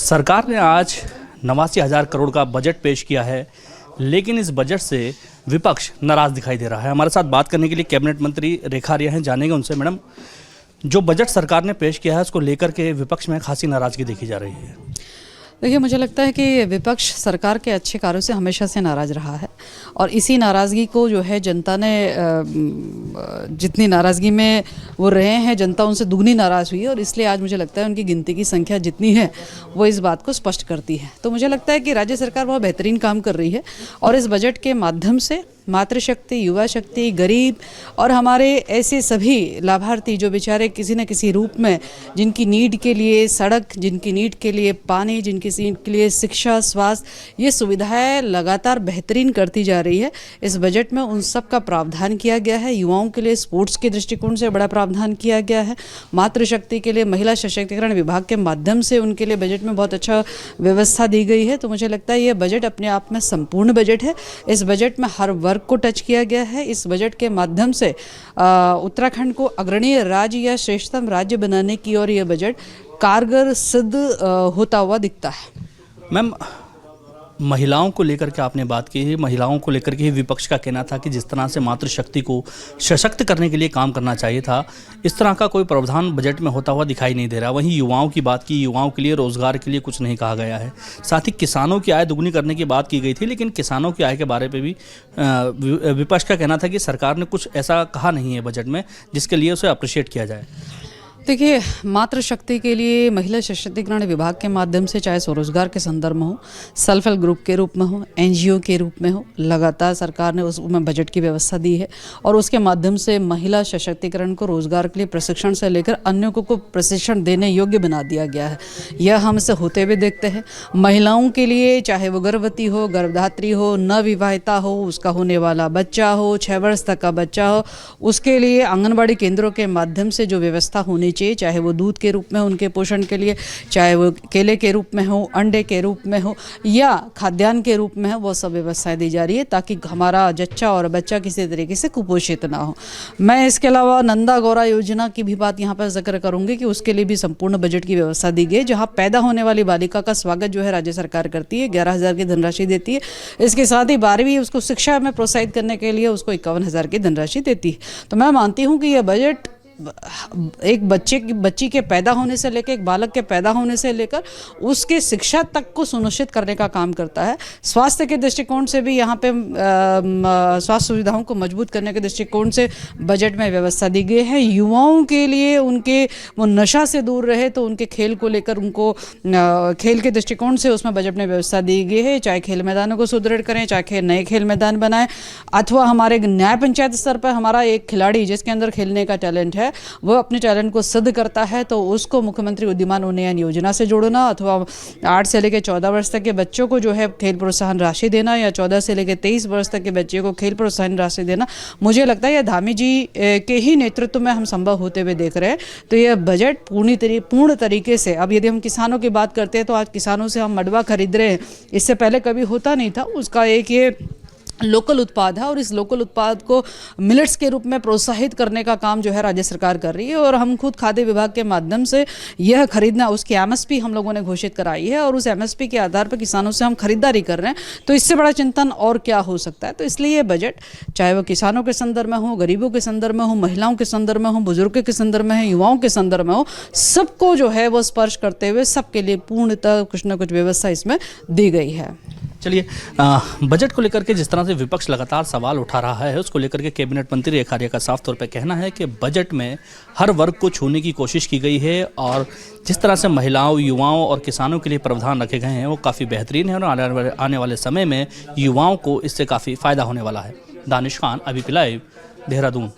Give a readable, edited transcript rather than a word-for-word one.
सरकार ने आज 89,000 करोड़ का बजट पेश किया है, लेकिन इस बजट से विपक्ष नाराज दिखाई दे रहा है। हमारे साथ बात करने के लिए कैबिनेट मंत्री रेखा आर्या हैं, जानेंगे उनसे। मैडम, जो बजट सरकार ने पेश किया है उसको लेकर के विपक्ष में खासी नाराजगी देखी जा रही है। देखिए, मुझे लगता है कि विपक्ष सरकार के अच्छे कार्यों से हमेशा से नाराज़ रहा है और इसी नाराज़गी को जो है जनता ने जितनी नाराज़गी में वो रहे हैं, जनता उनसे दुगनी नाराज़ हुई है और इसलिए आज मुझे लगता है उनकी गिनती की संख्या जितनी है वो इस बात को स्पष्ट करती है। तो मुझे लगता है कि राज्य सरकार बहुत बेहतरीन काम कर रही है और इस बजट के माध्यम से मातृशक्ति, युवा शक्ति, गरीब और हमारे ऐसे सभी लाभार्थी जो बेचारे किसी न किसी रूप में जिनकी नीड के लिए सड़क, जिनकी नीड के लिए पानी, जिनकी नीड के लिए शिक्षा, स्वास्थ्य, ये सुविधाएं लगातार बेहतरीन करती जा रही है। इस बजट में उन सब का प्रावधान किया गया है। युवाओं के लिए स्पोर्ट्स के दृष्टिकोण से बड़ा प्रावधान किया गया है। मातृशक्ति के लिए महिला सशक्तिकरण विभाग के माध्यम से उनके लिए बजट में बहुत अच्छा व्यवस्था दी गई है। तो मुझे लगता है ये बजट अपने आप में संपूर्ण बजट है। इस बजट में हर वर्ग को टच किया गया है। इस बजट के माध्यम से उत्तराखंड को अग्रणीय राज्य या श्रेष्ठतम राज्य बनाने की ओर यह बजट कारगर सिद्ध होता हुआ दिखता है। मैम, महिलाओं को लेकर के आपने बात की है। महिलाओं को लेकर के ही विपक्ष का कहना था कि जिस तरह से मातृशक्ति को सशक्त करने के लिए काम करना चाहिए था, इस तरह का कोई प्रावधान बजट में होता हुआ दिखाई नहीं दे रहा। वहीं युवाओं की बात की, युवाओं के लिए रोजगार के लिए कुछ नहीं कहा गया है। साथ ही किसानों की आय दुगनी करने की बात की गई थी, लेकिन किसानों की आय के बारे में भी विपक्ष का कहना था कि सरकार ने कुछ ऐसा कहा नहीं है बजट में जिसके लिए उसे अप्रिशिएट किया जाए। देखिए, मातृशक्ति के लिए महिला सशक्तिकरण विभाग के माध्यम से चाहे स्वरोजगार के संदर्भ में हो, सेल्फ हेल्प ग्रुप के रूप में हो, एनजीओ के रूप में हो, लगातार सरकार ने उसमें बजट की व्यवस्था दी है और उसके माध्यम से महिला सशक्तिकरण को रोजगार के लिए प्रशिक्षण से लेकर अन्यों को प्रशिक्षण देने योग्य बना दिया गया है। यह हमसे होते हुए देखते हैं। महिलाओं के लिए चाहे वो गर्भवती हो, गर्भधात्री हो, नवविवाहिता हो, उसका होने वाला बच्चा हो, 6 वर्ष तक का बच्चा हो, उसके लिए आंगनबाड़ी केंद्रों के माध्यम से जो व्यवस्था होनी चाहिए, चाहे वो दूध के रूप में उनके पोषण के लिए, चाहे वो केले के रूप में हो, अंडे के रूप में हो या खाद्यान्न के रूप में हो, वो सब व्यवस्थाएं दी जा रही है ताकि हमारा जच्चा और बच्चा किसी तरीके से कुपोषित ना हो। मैं इसके अलावा नंदा गौरा योजना की भी बात यहाँ पर जिक्र करूँगी कि उसके लिए भी संपूर्ण बजट की व्यवस्था दी गई है, जहाँ पैदा होने वाली बालिका का स्वागत जो है राज्य सरकार करती है, 11,000 की धनराशि देती है। इसके साथ ही 12वीं उसको शिक्षा में प्रोत्साहित करने के लिए उसको 51,000 की धनराशि देती है। तो मैं मानती हूँ कि यह बजट एक बच्ची के पैदा होने से लेकर, एक बालक के पैदा होने से लेकर उसके शिक्षा तक को सुनिश्चित करने का काम करता है। स्वास्थ्य के दृष्टिकोण से भी यहाँ पे स्वास्थ्य सुविधाओं को मजबूत करने के दृष्टिकोण से बजट में व्यवस्था दी गई है। युवाओं के लिए उनके वो नशा से दूर रहे तो उनके खेल को लेकर उनको खेल के दृष्टिकोण से उसमें बजट में व्यवस्था दी गई है। चाहे खेल मैदानों को सुदृढ़ करें, चाहे नए खेल मैदान बनाएं, अथवा हमारे न्याय पंचायत स्तर पर हमारा एक खिलाड़ी जिसके अंदर खेलने का टैलेंट है वो अपने टैलेंट को सिद्ध करता है तो उसको मुख्यमंत्री उद्यमान उन्नयन योजना से जोड़ना, अथवा 8 से लेकर 14 वर्ष तक के बच्चों को जो है खेल प्रोत्साहन राशि देना, या 14 से लेकर 23 वर्ष तक के बच्चे को खेल प्रोत्साहन राशि देना, मुझे लगता है यह धामी जी के ही नेतृत्व में हम संभव होते हुए देख रहे हैं। तो यह बजट पूर्ण तरीके से, अब यदि हम किसानों की बात करते हैं तो आज किसानों से हम मडवा खरीद रहे हैं, इससे पहले कभी होता नहीं था। उसका एक ये लोकल उत्पाद है और इस लोकल उत्पाद को मिलेट्स के रूप में प्रोत्साहित करने का काम जो है राज्य सरकार कर रही है और हम खुद खाद्य विभाग के माध्यम से यह खरीदना, उसकी एमएसपी हम लोगों ने घोषित कराई है और उस एमएसपी के आधार पर किसानों से हम खरीदारी कर रहे हैं। तो इससे बड़ा चिंतन और क्या हो सकता है। तो इसलिए ये बजट चाहे वो किसानों के संदर्भ में हो, गरीबों के संदर्भ में हो, महिलाओं के संदर्भ में हो, बुजुर्गों के संदर्भ में हो, युवाओं के संदर्भ में हो, सबको जो है वो स्पर्श करते हुए सबके लिए पूर्णतः कुछ न कुछ व्यवस्था इसमें दी गई है। चलिए, बजट को लेकर के जिस तरह से विपक्ष लगातार सवाल उठा रहा है उसको लेकर के कैबिनेट मंत्री रेखा आर्या का साफ तौर पे कहना है कि बजट में हर वर्ग को छूने की कोशिश की गई है और जिस तरह से महिलाओं, युवाओं और किसानों के लिए प्रावधान रखे गए हैं वो काफ़ी बेहतरीन है और आने वाले समय में युवाओं को इससे काफ़ी फ़ायदा होने वाला है। Danish Khan, ABP live, Dehradun.